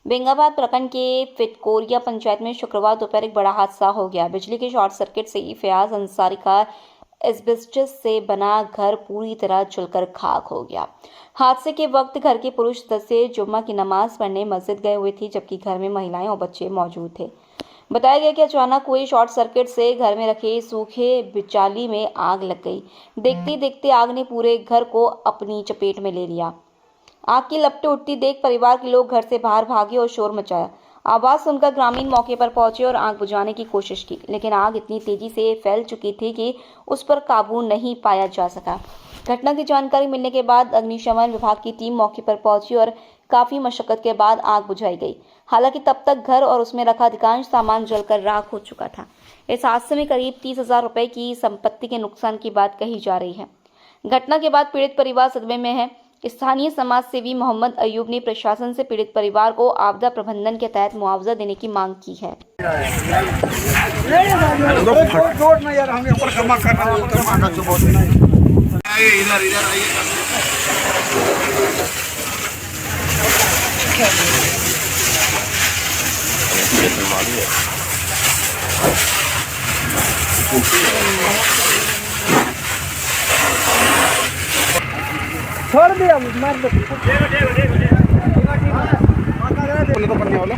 बेंगाबाद प्रखंड के फिटकोरिया पंचायत में शुक्रवार दोपहर एक बड़ा हादसा हो गया। बिजली के शॉर्ट सर्किट से फयाज अंसारी का एस्बेस्टस से बना घर पूरी तरह जलकर खाक हो गया। हादसे के वक्त घर के पुरुष सदस्य जुम्मा की नमाज पढ़ने मस्जिद गए हुए थे, जबकि घर में महिलाएं और बच्चे मौजूद थे। बताया गया कि अचानक हुए शॉर्ट सर्किट से घर में रखे सूखे बिचाली में आग लग गई। देखते देखते आग ने पूरे घर को अपनी चपेट में ले लिया। आग की लपटें उठती देख परिवार के लोग घर से बाहर भागे और शोर मचाया। आवाज सुनकर ग्रामीण मौके पर पहुंचे और आग बुझाने की कोशिश की, लेकिन आग इतनी तेजी से फैल चुकी थी कि उस पर काबू नहीं पाया जा सका। घटना की जानकारी मिलने के बाद अग्निशमन विभाग की टीम मौके पर पहुंची और काफी मशक्कत के बाद आग बुझाई गई। हालांकि तब तक घर और उसमें रखा अधिकांश सामान जलकर राख हो चुका था। इस हादसे में करीब 30,000 रुपए की संपत्ति के नुकसान की बात कही जा रही है। घटना के बाद पीड़ित परिवार सदमे में है। स्थानीय समाज सेवी मोहम्मद अयूब ने प्रशासन से पीड़ित परिवार को आपदा प्रबंधन के तहत मुआवजा देने की मांग की है। छोड़ दिया मार दो तो पन्ने वाला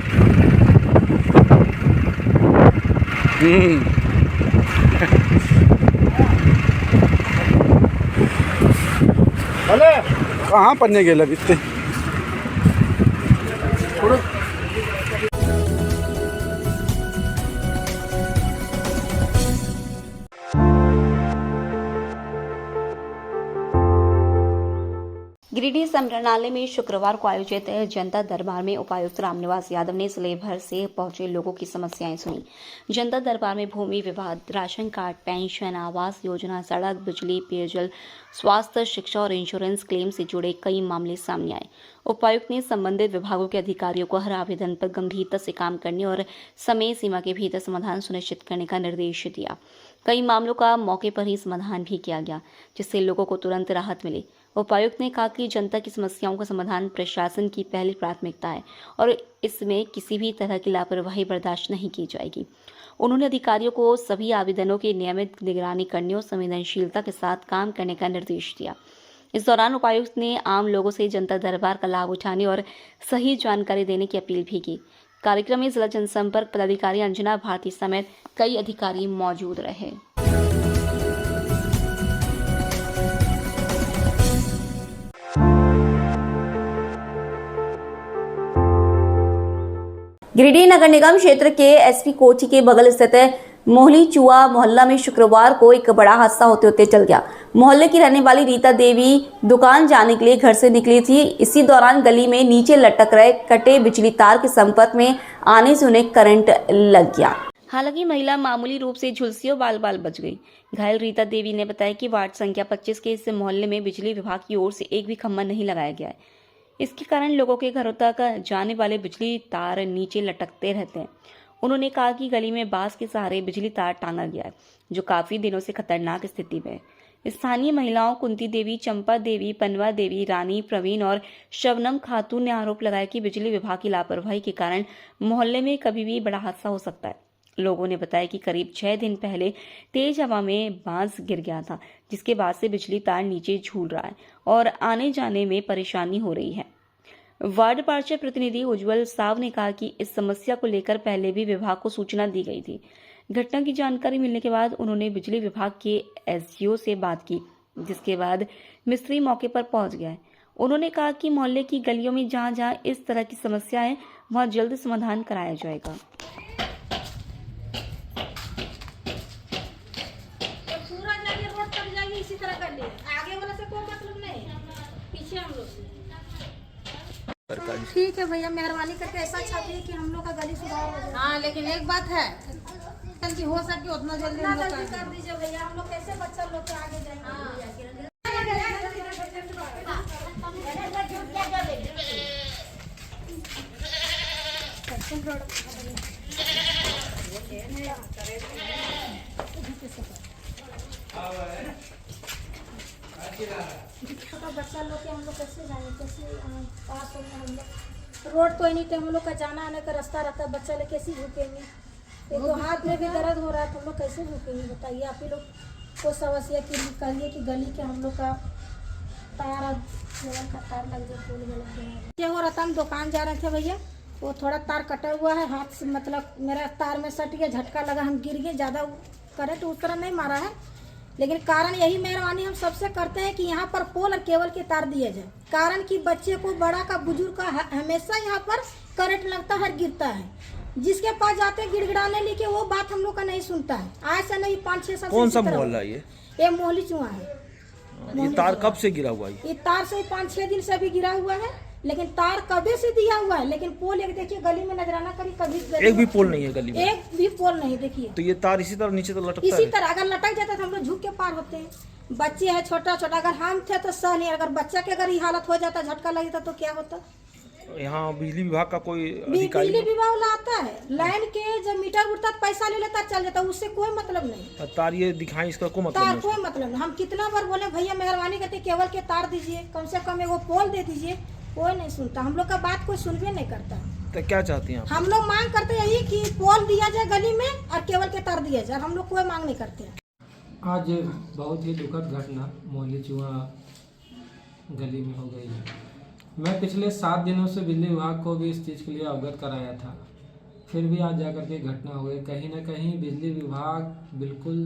कहाँ पन्ने गेला इतने गिरिडीह संग्रहालय में शुक्रवार को आयोजित जनता दरबार में उपायुक्त रामनिवास यादव ने जिले भर से पहुंचे लोगों की समस्याएं सुनी। जनता दरबार में भूमि विवाद, ration card, pension, Awas Yojana, सड़क, बिजली, पेयजल, स्वास्थ्य, शिक्षा और इंश्योरेंस क्लेम से जुड़े कई मामले सामने आए। उपायुक्त ने संबंधित विभागों के अधिकारियों को हर आवेदन पर गंभीरता से काम करने और समय सीमा के भीतर समाधान सुनिश्चित करने का निर्देश दिया। कई मामलों का मौके पर ही समाधान भी किया गया, जिससे लोगों को तुरंत राहत मिली। उपायुक्त ने कहा कि जनता की समस्याओं का समाधान प्रशासन की पहली प्राथमिकता है और इसमें किसी भी तरह की लापरवाही बर्दाश्त नहीं की जाएगी। उन्होंने अधिकारियों को सभी आवेदनों की नियमित निगरानी करने और संवेदनशीलता के साथ काम करने का निर्देश दिया। इस दौरान उपायुक्त ने आम लोगों से जनता दरबार का लाभ उठाने और सही जानकारी देने की अपील भी की। कार्यक्रम में जिला जनसंपर्क पदाधिकारी अंजना भारती समेत कई अधिकारी मौजूद रहे। गिरिडीह नगर निगम क्षेत्र के एसपी कोठी के बगल स्थित मोहली चुआ मोहल्ला में शुक्रवार को एक बड़ा हादसा होते होते चल गया। मोहल्ले की रहने वाली रीता देवी दुकान जाने के लिए घर से निकली थी। इसी दौरान गली में नीचे लटक रहे कटे बिजली तार के संपर्क में आने से उन्हें करंट लग गया। हालांकि महिला मामूली रूप से झुलसी और बाल बाल बच गई। घायल रीता देवी ने बताया कि वार्ड संख्या 25 के इस मोहल्ले में बिजली विभाग की ओर से एक भी खंभा नहीं लगाया गया है। इसके कारण लोगों के घरों तक जाने वाले बिजली तार नीचे लटकते रहते हैं। उन्होंने कहा कि गली में बांस के सहारे बिजली तार टांगा गया है, जो काफी दिनों से खतरनाक स्थिति में है। स्थानीय महिलाओं कुंती देवी, चंपा देवी, पनवा देवी, रानी, प्रवीण और शबनम खातून ने आरोप लगाया कि बिजली विभाग की लापरवाही के कारण मोहल्ले में कभी भी बड़ा हादसा हो सकता है। लोगों ने बताया कि करीब 6 दिन पहले तेज हवा में बांस गिर गया था, जिसके बाद से बिजली तार नीचे झूल रहा है और आने जाने में परेशानी हो रही है। वार्ड पार्षद प्रतिनिधि उज्जवल साव ने कहा कि इस समस्या को लेकर पहले भी विभाग को सूचना दी गई थी। घटना की जानकारी मिलने के बाद उन्होंने बिजली विभाग के एसडीओ से बात की, जिसके बाद मिस्त्री मौके पर पहुंच गया है। उन्होंने कहा कि मोहल्ले की गलियों में जहां जहां इस तरह की समस्या है, वहां जल्द समाधान कराया जाएगा। इसी तरह कर ले, आगे वाला से कोई मतलब नहीं, पीछे हम लोग। ठीक है भैया, मेहरबानी करके ऐसा छापिए कि हम लोग का गली सुधार हो जाए। हाँ, लेकिन एक बात है कि हो सके उतना जल्दी हम लोग कर दीजिए भैया। हम लोग कैसे बच्चा लोग के आगे जाएंगे। बच्चा लोग के हम लोग कैसे जाएंगे, कैसे पास होंगे हम लोग। रोड तो एनी टाइम हम लोग का जाना आने का रास्ता रहता है, बच्चा लोग कैसे भूखेंगे। एक तो हाथ में भी दर्द हो रहा है तो हम लोग कैसे भूखेंगे बताइए। आप ही लोग को समस्या की निकालिए कि गली के हम लोग का तार का तार लग जाए, पोल में लग जाए। क्या हो रहा था, हम दुकान जा रहे थे भैया, वो थोड़ा तार कटा हुआ है हाथ से, मतलब मेरा तार में सट गया, झटका लगा, हम गिर गए। ज़्यादा करंट उस तरह नहीं मारा है, लेकिन कारण यही मेहरबानी हम सबसे करते हैं कि यहाँ पर पोल और केबल के तार दिए जाए। कारण कि बच्चे को, बड़ा का, बुजुर्ग का हमेशा यहाँ पर करंट लगता है, गिरता है। जिसके पास जाते हैं गिड़गिड़ाने लेके, वो बात हम लोग का नहीं सुनता है। आज से नहीं 5-6 साल। कौन सा मोहल्ला ये मोहली चुआ है। ये तार कब से गिरा हुआ है? ये तार से 5-6 दिन से भी गिरा हुआ है, लेकिन तार कभी से दिया हुआ है, लेकिन पोल एक देखिए गली में नजराना करी, कभी एक भी पोल नहीं है गली में, एक भी पोल नहीं। देखिए तो ये तार इसी तरह नीचे तो लटकता इसी है। तरह अगर लटक जाता तो हम लोग झुक के पार होते हैं। बच्चे हैं छोटा छोटा, अगर हम थे तो सह नहीं, अगर बच्चा के अगर ये हालत हो जाता, झटका लग जाता तो क्या होता। यहाँ बिजली विभाग का कोई बिजली अधिकारी विभाग वाला आता है, लाइन के जब मीटर उठता पैसा ले लेता, चल जाता, उससे कोई मतलब नहीं। तार ये दिखाई, इसका कोई मतलब तार नहीं। कोई मतलब नहीं। हम कितना बार बोले भैया मेहरबानी करके केबल के तार दीजिए, कम से कम एगो पोल दे दीजिए, कोई नहीं सुनता। हम लोग का बात कोई सुनबे नहीं करता। तो क्या चाहती हैं आप? हम लोग मांग करते यही कि पोल दिया जाए गली में और केबल के तार दिया जाए, हम लोग कोई मांग नहीं करते। आज बहुत ही दुखद घटना मोहली चुआ गली में हो गई है। मैं पिछले 7 दिनों से बिजली विभाग को भी इस चीज़ के लिए अवगत कराया था, फिर भी आज जाकर के घटना हो गई। कहीं ना कहीं बिजली विभाग बिल्कुल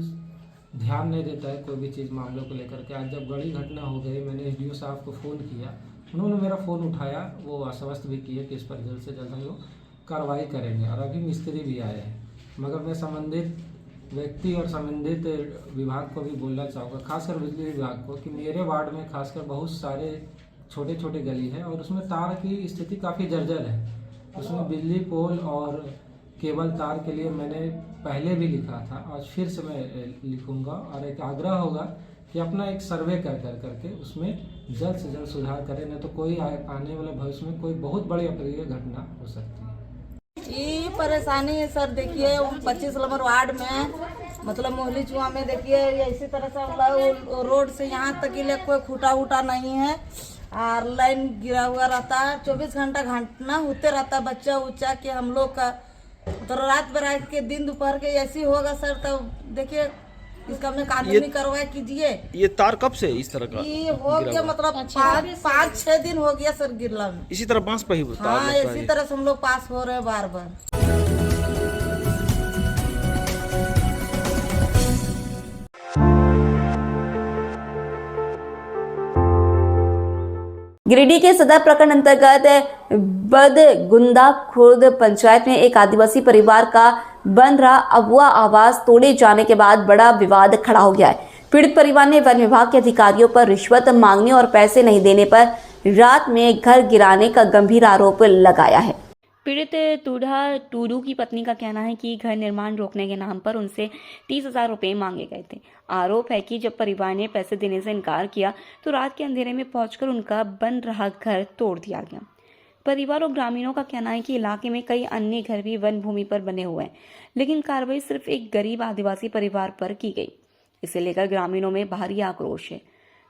ध्यान नहीं देता है कोई भी चीज़ मामलों को लेकर के। आज जब बड़ी घटना हो गई, मैंने एसडीओ साहब को फ़ोन किया, उन्होंने मेरा फ़ोन उठाया, वो आश्वस्त भी किए कि इस पर जल्द से जल्द हम लोग कार्रवाई करेंगे, और अभी मिस्त्री भी आए हैं। मगर मैं संबंधित व्यक्ति और संबंधित विभाग को भी बोलना चाहूँगा, खासकर बिजली विभाग को, कि मेरे वार्ड में खासकर बहुत सारे छोटे छोटे गली है और उसमें तार की स्थिति काफ़ी जर्जर है। उसमें बिजली पोल और केबल तार के लिए मैंने पहले भी लिखा था, आज फिर से मैं लिखूंगा, और एक आग्रह होगा कि अपना एक सर्वे करके उसमें जल्द से जल्द सुधार करें, नहीं तो कोई आने वाले भविष्य में कोई बहुत बड़ी अप्रिय घटना हो सकती है। ये परेशानी है सर, देखिए 25 नंबर वार्ड में, मतलब मोहली चुआ में देखिए इसी तरह से रोड से यहाँ तक के कोई खूटा उटा नहीं है, और लाइन गिरा हुआ रहता है, 24 घंटा घटना होते रहता है। बच्चा उच्चा के हम लोग का तो रात बरात के दिन दोपहर के ऐसी होगा सर, तो देखिए इसका हमने कानूनी कार्रवाई कीजिए। ये तार कब से इस तरह का ये हो गया, मतलब 5-6 दिन हो गया सर गिरला में। इसी तरह बांस पे ही तार हाँ, लगता है इसी तरह से हम लोग पास हो रहे हैं बार बार। गिरिडीह के सदर प्रखंड अंतर्गत बदगुंदा खुर्द पंचायत में एक आदिवासी परिवार का बन रहा अगुआ आवास तोड़े जाने के बाद बड़ा विवाद खड़ा हो गया है। पीड़ित परिवार ने वन विभाग के अधिकारियों पर रिश्वत मांगने और पैसे नहीं देने पर रात में घर गिराने का गंभीर आरोप लगाया है। पीड़ित टूडा टूडू की पत्नी का कहना है कि घर निर्माण रोकने के नाम पर उनसे 30,000 रुपये मांगे गए थे। आरोप है कि जब परिवार ने पैसे देने से इनकार किया तो रात के अंधेरे में पहुंचकर उनका बन रहा घर तोड़ दिया गया। परिवार और ग्रामीणों का कहना है कि इलाके में कई अन्य घर भी वन भूमि पर बने हुए हैं, लेकिन कार्रवाई सिर्फ एक गरीब आदिवासी परिवार पर की गई। इसे लेकर ग्रामीणों में भारी आक्रोश है।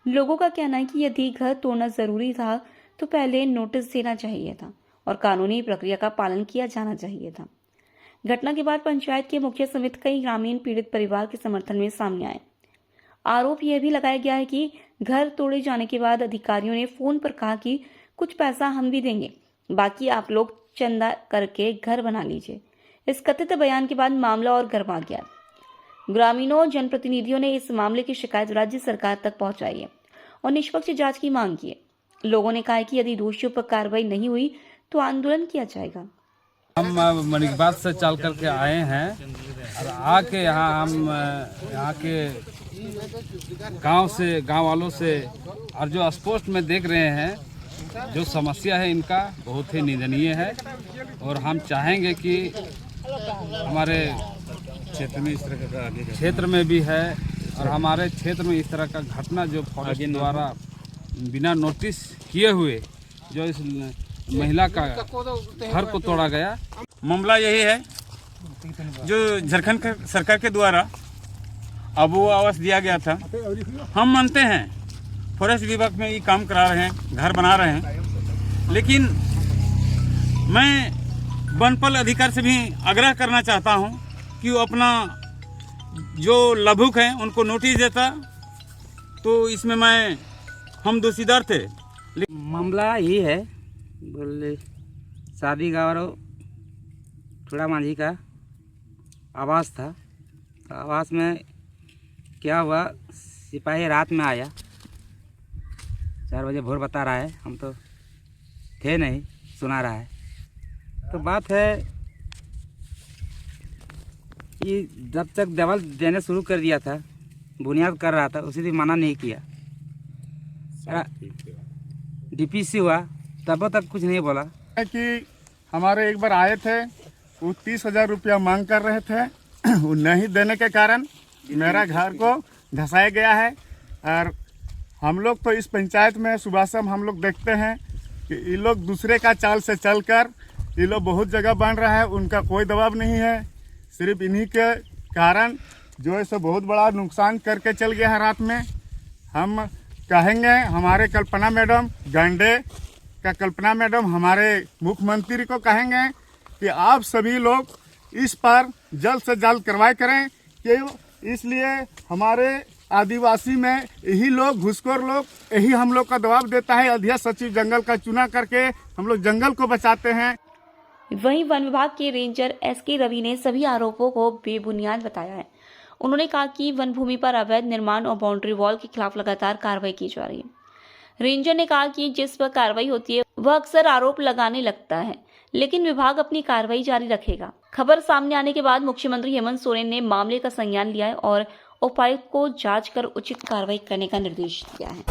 लोगों का कहना है कि यदि घर तोड़ना जरूरी था तो पहले नोटिस देना चाहिए था और कानूनी प्रक्रिया का पालन किया जाना चाहिए था। घटना के बाद पंचायत के मुखिया समेत कई ग्रामीण पीड़ित परिवार के समर्थन में सामने आए। आरोप यह भी लगाया गया है कि घर तोड़े जाने के बाद अधिकारियों ने फोन पर कहा कि कुछ पैसा हम भी देंगे, बाकी आप लोग चंदा करके घर बना लीजिए। इस कथित बयान के बाद मामला और गर्मा गया। ग्रामीणों और जनप्रतिनिधियों ने इस मामले की शिकायत राज्य सरकार तक पहुंचाई है और निष्पक्ष जांच की मांग की है। लोगों ने कहा है कि यदि दोषियों पर कार्रवाई नहीं हुई तो आंदोलन किया जाएगा। हम मणिकबाद से चल करके आए हैं और आके यहाँ हम यहाँ के गांव वालों से और जो स्पष्ट में देख रहे हैं जो समस्या है इनका बहुत ही निंदनीय है, और हम चाहेंगे कि हमारे क्षेत्र में भी है और हमारे क्षेत्र में इस तरह का घटना जो फौज द्वारा बिना नोटिस किए हुए जो इस महिला का घर को तोड़ा गया। मामला यही है जो झारखंड सरकार के द्वारा अब वो आवास दिया गया था। हम मानते हैं फॉरेस्ट विभाग में ये काम करा रहे हैं, घर बना रहे हैं, लेकिन मैं वनपाल अधिकारी से भी आग्रह करना चाहता हूं कि वो अपना जो लाभुक हैं उनको नोटिस देता, तो इसमें हम दोषीदार थे। मामला ये है, बोले शादी गाँव थोड़ा मांझी का आवास था। तो आवास में क्या हुआ, सिपाही रात में आया, 4 बजे भोर बता रहा है, हम तो थे नहीं, सुना रहा है। तो बात है कि जब तक दवा देने शुरू कर दिया था, बुनियाद कर रहा था, उसी दिन मना नहीं किया। डीपीसी हुआ तब तक कुछ नहीं बोला। कि हमारे एक बार आए थे, वो 30,000 रुपया मांग कर रहे थे, वो नहीं देने के कारण मेरा घर को धसाया गया है। और हम लोग तो इस पंचायत में सुबह शाम हम लोग देखते हैं कि ये लोग दूसरे का चाल से चलकर ये लोग बहुत जगह बन रहा है, उनका कोई दबाव नहीं है। सिर्फ इन्हीं के कारण जो है सो बहुत बड़ा नुकसान करके चल गया है रात में। हम कहेंगे हमारे कल्पना मैडम गंडे का कल्पना मैडम हमारे मुख्यमंत्री को कहेंगे कि आप सभी लोग इस पर जल्द से जल्द कार्रवाई करें, कि इसलिए हमारे आदिवासी में यही लोग, घुसखोर लोग, यही हम लोग का दबाव देता है। अध्यक्ष सचिव जंगल का चुना करके हम लोग जंगल को बचाते हैं। वहीं वन विभाग के रेंजर एसके रवि ने सभी आरोपों को बेबुनियाद बताया है। उन्होंने कहा कि वन भूमि पर अवैध निर्माण और बाउंड्री वॉल के खिलाफ लगातार कार्रवाई की जा रही है। रेंजर ने कहा कि जिस पर कार्रवाई होती है वह अक्सर आरोप लगाने लगता है, लेकिन विभाग अपनी कार्रवाई जारी रखेगा। खबर सामने आने के बाद मुख्यमंत्री हेमंत सोरेन ने मामले का संज्ञान लिया है और उपायुक्त को जांच कर उचित कार्रवाई करने का निर्देश दिया है।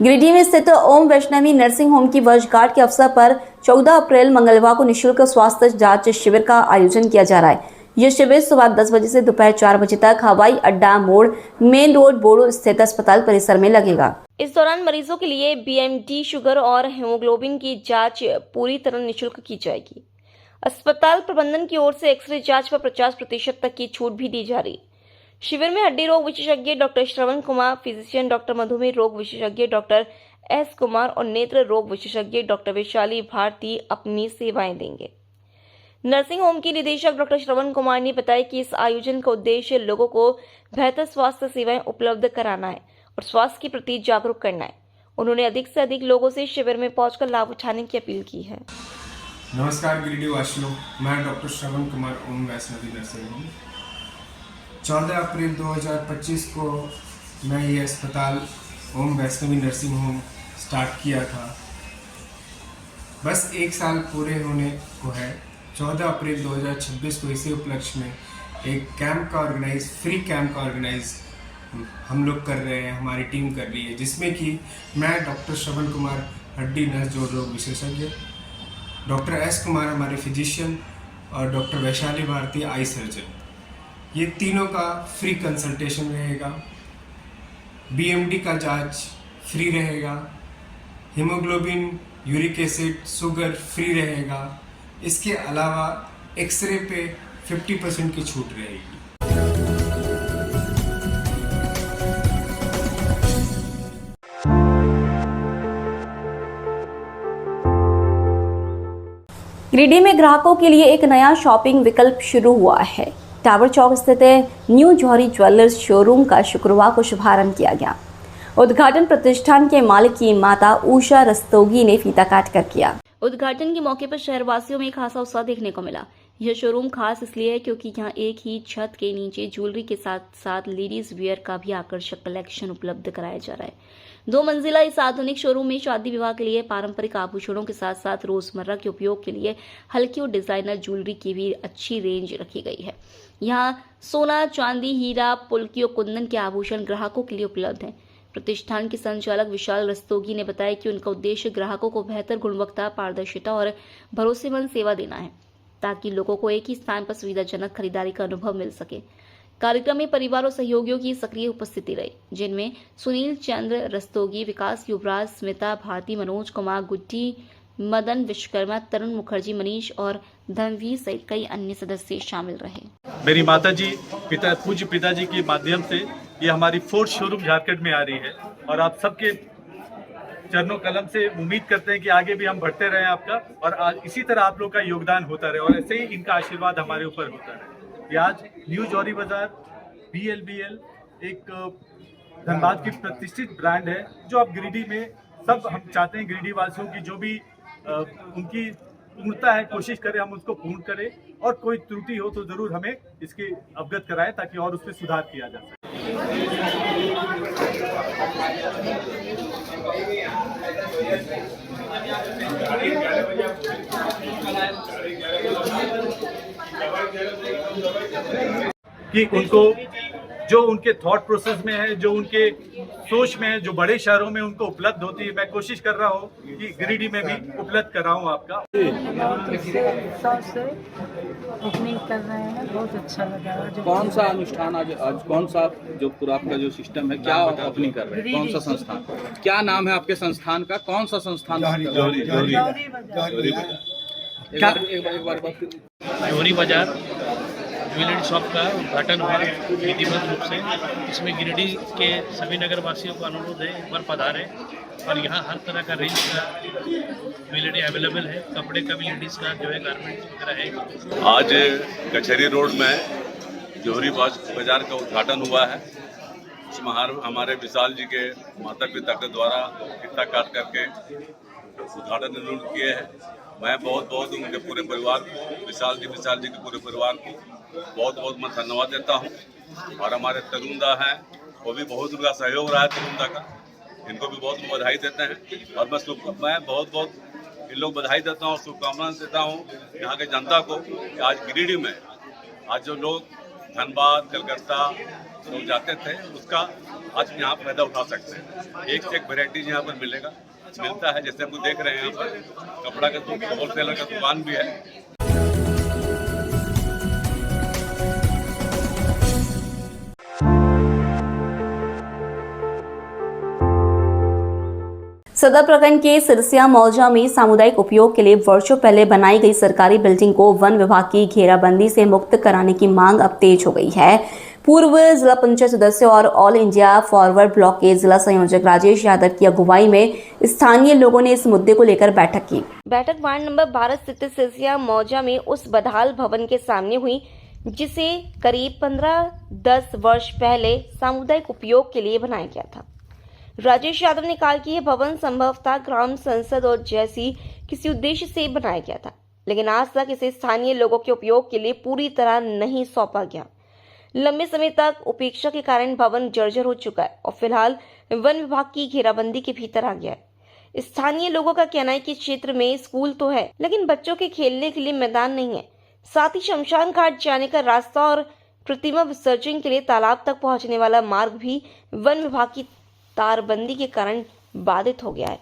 गिरिडीह में स्थित ओम वैष्णवी नर्सिंग होम की वर्षगांठ के अवसर पर 14 अप्रैल मंगलवार को निःशुल्क स्वास्थ्य जांच शिविर का आयोजन किया जा रहा है। यह शिविर सुबह 10 बजे से दोपहर 4 बजे तक हवाई अड्डा मोड़ मेन रोड बोड़ो स्थित अस्पताल परिसर में लगेगा। इस दौरान मरीजों के लिए बीएमटी, शुगर और हेमोग्लोबिन की जांच पूरी तरह निःशुल्क की जाएगी। अस्पताल प्रबंधन की ओर से एक्सरे जांच पर 50% तक की छूट भी दी जा रही है। शिविर में हड्डी रोग विशेषज्ञ doctor Shravan Kumar, physician doctor मधुमेह रोग विशेषज्ञ डॉक्टर एस कुमार और नेत्र रोग विशेषज्ञ डॉक्टर वैशाली भारती अपनी सेवाएं देंगे। नर्सिंग होम की निदेशक डॉक्टर श्रवण कुमार ने बताया कि इस आयोजन का उद्देश्य लोगों को बेहतर स्वास्थ्य सेवाएं उपलब्ध कराना है और स्वास्थ्य के प्रति जागरूक करना है। उन्होंने अधिक से अधिक लोगों से शिविर में पहुंचकर लाभ उठाने की अपील की है। नमस्कार गिरिडीह वासियों, मैं डॉक्टर श्रवण कुमार, ओम वैष्णवी नर्सिंग होम। 14 अप्रैल 2025 को मैं ये अस्पताल ओम वैष्णवी नर्सिंग होम स्टार्ट किया था। बस 1 साल पूरे होने को है। 14 अप्रैल 2026 को इसी उपलक्ष्य में एक कैंप का फ्री कैंप का ऑर्गेनाइज हम लोग कर रहे हैं, हमारी टीम कर रही है, जिसमें कि मैं डॉक्टर श्रवण कुमार हड्डी नस जोड़ रोग विशेषज्ञ, डॉक्टर एस कुमार हमारे फिजिशियन और doctor Vaishali Bharati eye surgeon, ये तीनों का फ्री कंसल्टेशन रहेगा। बीएमडी का जांच फ्री रहेगा, haemoglobin, uric acid, sugar free रहेगा। इसके अलावा एक्सरे पे 50% की छूट रहेगी। गिरिडीह में ग्राहकों के लिए एक नया शॉपिंग विकल्प शुरू हुआ है। टावर चौक स्थित न्यू जौहरी ज्वेलर्स शोरूम का शुक्रवार को शुभारंभ किया गया। उद्घाटन प्रतिष्ठान के मालिक की माता उषा रस्तोगी ने फीता काट कर किया। उद्घाटन के मौके पर शहरवासियों में खासा उत्साह देखने को मिला। यह शोरूम खास इसलिए है क्योंकि यहाँ एक ही छत के नीचे ज्वेलरी के साथ साथ लेडीज वेयर का भी आकर्षक कलेक्शन उपलब्ध कराया जा रहा है। 2 मंजिला इस आधुनिक शोरूम में शादी विवाह के लिए पारंपरिक आभूषणों के साथ साथ रोजमर्रा के उपयोग के लिए हल्की और डिजाइनर ज्वेलरी की भी अच्छी रेंज रखी गई है। यहाँ सोना, चांदी, हीरा, पुल्की और कुंदन के आभूषण ग्राहकों के लिए उपलब्ध हैं। प्रतिष्ठान के संचालक विशाल रस्तोगी ने बताया कि उनका उद्देश्य ग्राहकों को बेहतर गुणवत्ता, पारदर्शिता और भरोसेमंद सेवा देना है, ताकि लोगों को एक ही स्थान पर सुविधाजनक खरीदारी का अनुभव मिल सके। कार्यक्रम में परिवार और सहयोगियों की सक्रिय उपस्थिति रही, जिनमें सुनील चंद्र रस्तोगी, विकास युवराज, स्मिता भारती, मनोज कुमार गुड्डी, मदन विश्वकर्मा, तरुण मुखर्जी, मनीष और धर्मवीर सहित कई अन्य सदस्य शामिल रहे। मेरी माताजी पूज्य पिताजी के माध्यम से ये हमारी 4th शोरूम झारखंड में आ रही है और आप सबके चरणों कलम से उम्मीद करते हैं कि आगे भी हम बढ़ते रहें आपका, और आज इसी तरह आप लोग का योगदान होता रहे और ऐसे ही इनका आशीर्वाद हमारे ऊपर होता रहे। ये आज न्यू जौहरी बाजार BLBL एक धनबाद की प्रतिष्ठित ब्रांड है जो अब गिरिडीह में सब हम चाहते हैं गिरिडीह वासियों की जो भी उनकी पूर्णता है कोशिश करें हम उसको पूर्ण करें, और कोई त्रुटि हो तो जरूर हमें इसके अवगत कराएं ताकि और उसमें सुधार किया जा सके। कि उनको जो उनके थॉट प्रोसेस में है, जो उनके सोच में है, जो बड़े शहरों में उनको उपलब्ध होती है, मैं कोशिश कर रहा हूँ कि गिरिडीह में भी उपलब्ध कराऊँ आपका। ओपनिंग कर रहे हैं, बहुत अच्छा लगा। कौन सा अनुष्ठान आज कौन सा जो पूरा आपका जो सिस्टम है, क्या ओपनिंग कर रहे हैं, कौन सा संस्थान, क्या नाम है आपके संस्थान का, कौन सा संस्थान? जौहरी बाजार ज्वेलरी शॉप का उद्घाटन हुआ विधिवत रूप से। इसमें गिरिडीह के सभी नगर वासियों को अनुरोध है एक बार पधारें, और यहाँ हर तरह का रेंज का ज्वेलरी अवेलेबल है, कपड़े का भी लेडीज़ का जो है गारमेंट्स वगैरह है। आज कचहरी रोड में जौहरी बाजार का उद्घाटन हुआ है। इसमें हमारे विशाल जी के माता पिता के द्वारा कितना काट करके उद्घाटन उन्होंने किए हैं। मैं बहुत उनके पूरे परिवार को, विशाल जी के पूरे परिवार को बहुत मैं धन्यवाद देता हूँ। और हमारे तरुणदा हैं, वो भी बहुत उनका सहयोग रहा है तरुणदा का, इनको भी बहुत बधाई देते हैं। और मैं बहुत इन लोग बधाई देता हूँ, शुभकामनाएं देता हूँ यहाँ के जनता को कि आज गिरिडीह में आज जो लोग धनबाद कलकत्ता लोग जाते थे उसका आज यहाँ फायदा उठा सकते हैं। एक से एक वेराइटीज यहाँ पर मिलता है। जैसे आपको देख रहे हैं यहाँ पर कपड़ा का होलसेलर का दुकान भी है। सदर प्रखंड के सिरसिया मौजा में सामुदायिक उपयोग के लिए वर्षों पहले बनाई गई सरकारी बिल्डिंग को वन विभाग की घेराबंदी से मुक्त कराने की मांग अब तेज हो गई है। पूर्व जिला पंचायत सदस्य और ऑल इंडिया फॉरवर्ड ब्लॉक के जिला संयोजक राजेश यादव की अगुवाई में स्थानीय लोगों ने इस मुद्दे को लेकर बैठक की। बैठक वार्ड नंबर 12 स्थित सिरसिया मौजा में उस बदहाल भवन के सामने हुई जिसे करीब 15-10 वर्ष पहले सामुदायिक उपयोग के लिए बनाया गया था। राजेश यादव ने कहा कि यह भवन संभवतः ग्राम संसद और जैसी किसी उद्देश्य से बनाया गया था, लेकिन आज तक इसे स्थानीय लोगों के उपयोग के लिए पूरी तरह नहीं सौंपा गया। लंबे समय तक उपेक्षा के कारण भवन जर्जर हो चुका है और फिलहाल वन विभाग की घेराबंदी के भीतर आ गया है। स्थानीय लोगों का कहना है कि क्षेत्र में स्कूल तो है, लेकिन बच्चों के खेलने के लिए मैदान नहीं है। साथ ही शमशान घाट जाने का रास्ता और प्रतिमा विसर्जन के लिए तालाब तक पहुंचने वाला मार्ग भी वन विभाग की तारबंदी के कारण बाधित हो गया है।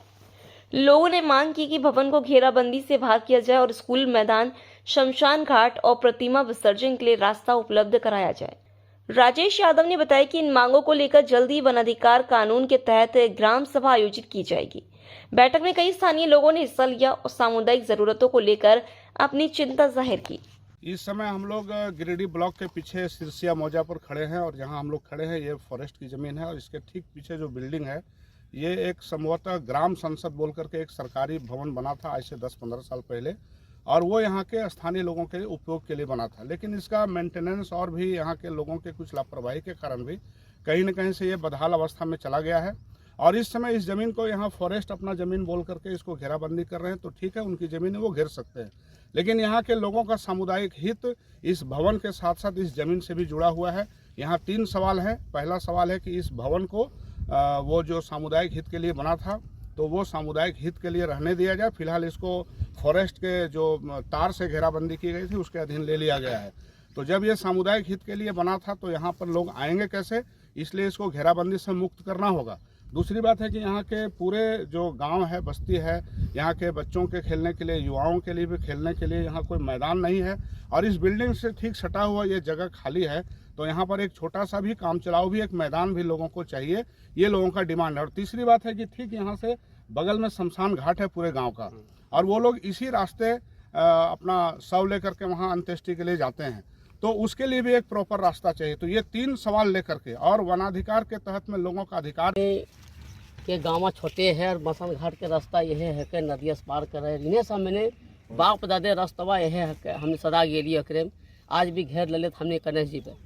लोगों ने मांग की कि भवन को घेराबंदी से बाहर किया जाए और स्कूल मैदान, शमशान घाट और प्रतिमा विसर्जन के लिए रास्ता उपलब्ध कराया जाए। राजेश यादव ने बताया कि इन मांगों को लेकर जल्द ही वन अधिकार कानून के तहत ग्राम सभा आयोजित की जाएगी। बैठक में कई स्थानीय लोगों ने हिस्सा लिया और सामुदायिक जरूरतों को लेकर अपनी चिंता जाहिर की। इस समय हम लोग गिरिडीह ब्लॉक के पीछे सिरसिया मौजा पर खड़े हैं और जहां हम लोग खड़े हैं ये फॉरेस्ट की ज़मीन है और इसके ठीक पीछे जो बिल्डिंग है ये एक संभवतः ग्राम संसद बोल करके एक सरकारी भवन बना था आज से 10-15 साल पहले, और वो यहाँ के स्थानीय लोगों के उपयोग के लिए बना था। लेकिन इसका मेंटेनेंस और भी यहाँ के लोगों के कुछ लापरवाही के कारण भी कहीं न कहीं से ये बदहाल अवस्था में चला गया है। और इस समय इस ज़मीन को यहाँ फॉरेस्ट अपना ज़मीन बोल करके इसको घेराबंदी कर रहे हैं, तो ठीक है, उनकी ज़मीन है वो घेर सकते हैं, लेकिन यहाँ के लोगों का सामुदायिक हित इस भवन के साथ साथ इस ज़मीन से भी जुड़ा हुआ है। यहाँ 3 सवाल हैं। पहला सवाल है कि इस भवन को वो जो सामुदायिक हित के लिए बना था तो वो सामुदायिक हित के लिए रहने दिया जाए। फिलहाल इसको फॉरेस्ट के जो तार से घेराबंदी की गई थी उसके अधीन ले लिया गया है। तो जब ये सामुदायिक हित के लिए बना था तो यहाँ पर लोग आएंगे कैसे, इसलिए इसको घेराबंदी से मुक्त करना होगा। दूसरी बात है कि यहाँ के पूरे जो गांव है, बस्ती है, यहाँ के बच्चों के खेलने के लिए, युवाओं के लिए भी खेलने के लिए यहाँ कोई मैदान नहीं है और इस बिल्डिंग से ठीक सटा हुआ ये जगह खाली है, तो यहाँ पर एक छोटा सा भी काम चलाओ भी एक मैदान भी लोगों को चाहिए, ये लोगों का डिमांड है। और तीसरी बात है कि ठीक यहाँ से बगल में शमशान घाट है पूरे गाँव का, और वो लोग इसी रास्ते अपना शव लेकर के वहाँ अंत्येष्टि के लिए जाते हैं। तो उसके लिए भी एक प्रॉपर रास्ता चाहिए। तो ये 3 सवाल लेकर के, और वनाधिकार के तहत में लोगों का अधिकार के गाँव छोटे है और मसान घाट के रास्ता यह है कि नदिया से पार कर रहे हैं। इन्हें सब मैंने बाप दादे रास्तवा यह है कि हमने सदा गेली अकरे आज भी घेर ले तो हमने गणेश जी पे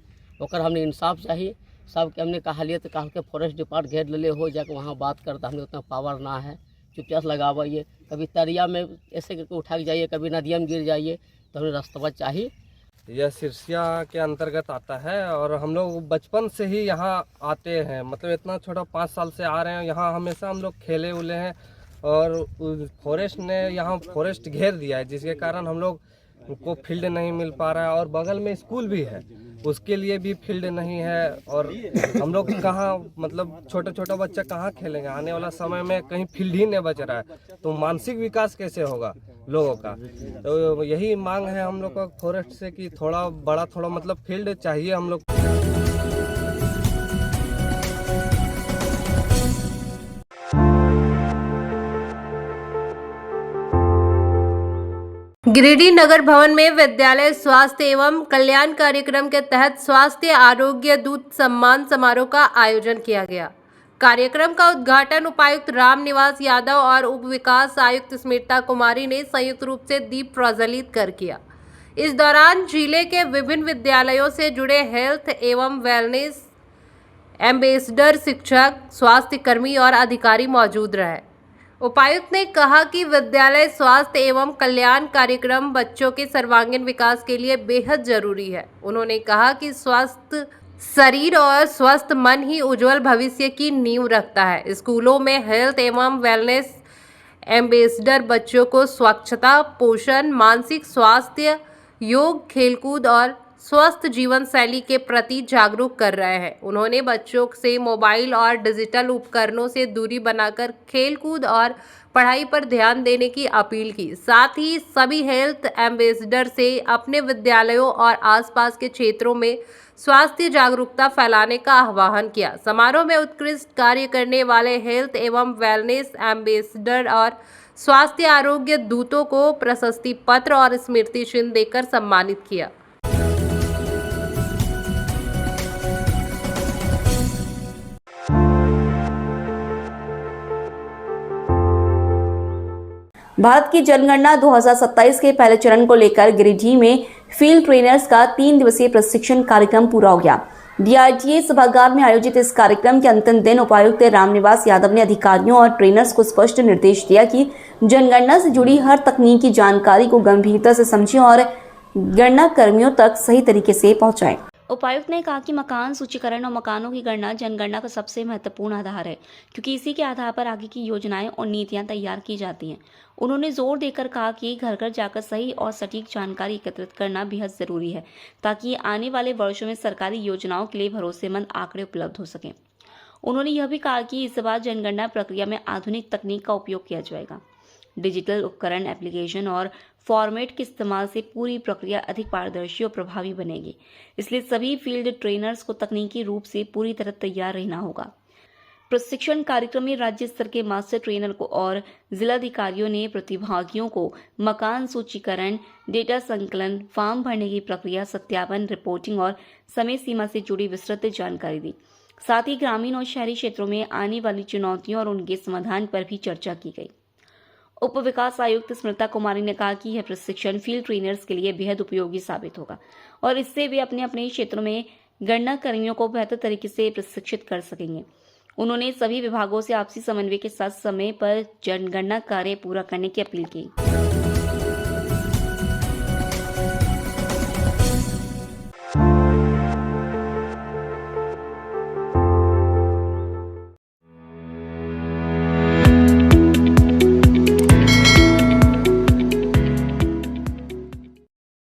ओकर हमने इंसाफ चाहिए। सबके हमने कहा लिए तो कहा के फॉरेस्ट डिपार्ट घेर ले हो जाके वहाँ बात करता, हमने उतना पावर ना है। चुपचाप लगावाइए, कभी तरिया में ऐसे करके उठा के जाइए, कभी नदिया में गिर जाइए, तो हमें रास्ता चाहिए। यह सिरसिया के अंतर्गत आता है और हम लोग बचपन से ही यहाँ आते हैं, मतलब इतना छोटा 5 साल से आ रहे हैं यहाँ। हमेशा हम लोग खेले उले हैं और फॉरेस्ट ने यहाँ फॉरेस्ट घेर दिया है, जिसके कारण हम लोग को फील्ड नहीं मिल पा रहा है। और बगल में स्कूल भी है, उसके लिए भी फील्ड नहीं है। और हम लोग कहाँ, मतलब छोटा बच्चा कहाँ खेलेंगे? आने वाला समय में कहीं फील्ड ही नहीं बच रहा है, तो मानसिक विकास कैसे होगा लोगों का? तो यही मांग है हम लोग का फॉरेस्ट से कि थोड़ा बड़ा मतलब फील्ड चाहिए हम लोग। गिरिडीह नगर भवन में विद्यालय स्वास्थ्य एवं कल्याण कार्यक्रम के तहत स्वास्थ्य आरोग्य दूत सम्मान समारोह का आयोजन किया गया। कार्यक्रम का उद्घाटन उपायुक्त राम निवास यादव और उप विकास आयुक्त स्मिता कुमारी ने संयुक्त रूप से दीप प्रज्वलित कर किया। इस दौरान जिले के विभिन्न विद्यालयों से जुड़े हेल्थ एवं वेलनेस एम्बेसडर, शिक्षक, स्वास्थ्य कर्मी और अधिकारी मौजूद रहे। उपायुक्त ने कहा कि विद्यालय स्वास्थ्य एवं कल्याण कार्यक्रम बच्चों के सर्वांगीण विकास के लिए बेहद जरूरी है। उन्होंने कहा कि स्वस्थ शरीर और स्वस्थ मन ही उज्जवल भविष्य की नींव रखता है। स्कूलों में हेल्थ एवं वेलनेस एम्बेसडर बच्चों को स्वच्छता, पोषण, मानसिक स्वास्थ्य, योग, खेलकूद और स्वस्थ जीवन शैली के प्रति जागरूक कर रहे हैं। उन्होंने बच्चों से मोबाइल और डिजिटल उपकरणों से दूरी बनाकर खेलकूद और पढ़ाई पर ध्यान देने की अपील की। साथ ही सभी हेल्थ एम्बेसडर से अपने विद्यालयों और आसपास के क्षेत्रों में स्वास्थ्य जागरूकता फैलाने का आह्वान किया। समारोह में उत्कृष्ट कार्य करने वाले हेल्थ एवं वेलनेस एम्बेसडर और स्वास्थ्य आरोग्य दूतों को प्रशस्ति पत्र और स्मृति चिन्ह देकर सम्मानित किया। भारत की जनगणना 2027 के पहले चरण को लेकर गिरिडीह में फील्ड ट्रेनर्स का 3 दिवसीय प्रशिक्षण कार्यक्रम पूरा हो गया। डीआरटीए सभागार में आयोजित इस कार्यक्रम के अंतिम दिन उपायुक्त रामनिवास यादव ने अधिकारियों और ट्रेनर्स को स्पष्ट निर्देश दिया कि जनगणना से जुड़ी हर तकनीकी जानकारी को गंभीरता से समझें और गणना कर्मियों तक सही तरीके से पहुंचाएं। उपायुक्त ने कहा कि मकान सूचीकरण और मकानों की गणना जनगणना का सबसे महत्वपूर्ण आधार है, क्योंकि इसी के आधार पर आगे की योजनाएं और नीतियां तैयार की जाती हैं। उन्होंने जोर देकर कहा कि घर घर जाकर सही और सटीक जानकारी एकत्रित करना बेहद जरूरी है, ताकि आने वाले वर्षों में सरकारी योजनाओं के लिए भरोसेमंद आंकड़े उपलब्ध हो सकें। उन्होंने यह भी कहा कि इस बार जनगणना प्रक्रिया में आधुनिक तकनीक का उपयोग किया जाएगा। डिजिटल उपकरण, एप्लीकेशन और फॉर्मेट के इस्तेमाल से पूरी प्रक्रिया अधिक पारदर्शी और प्रभावी बनेगी। इसलिए सभी फील्ड ट्रेनर्स को तकनीकी रूप से पूरी तरह तैयार रहना होगा। प्रशिक्षण कार्यक्रम में राज्य स्तर के मास्टर ट्रेनर को और जिलाधिकारियों ने प्रतिभागियों को मकान सूचीकरण, डेटा संकलन, फॉर्म भरने की प्रक्रिया, सत्यापन, रिपोर्टिंग और समय सीमा से जुड़ी विस्तृत जानकारी दी। साथ ही ग्रामीण और शहरी क्षेत्रों में आने वाली चुनौतियों और उनके समाधान पर भी चर्चा की गई। उप विकास आयुक्त स्मिता कुमारी ने कहा कि यह प्रशिक्षण फील्ड ट्रेनर्स के लिए बेहद उपयोगी साबित होगा और इससे वे अपने अपने क्षेत्रों में गणना कर्मियों को बेहतर तरीके से प्रशिक्षित कर सकेंगे। उन्होंने सभी विभागों से आपसी समन्वय के साथ समय पर जनगणना कार्य पूरा करने की अपील की।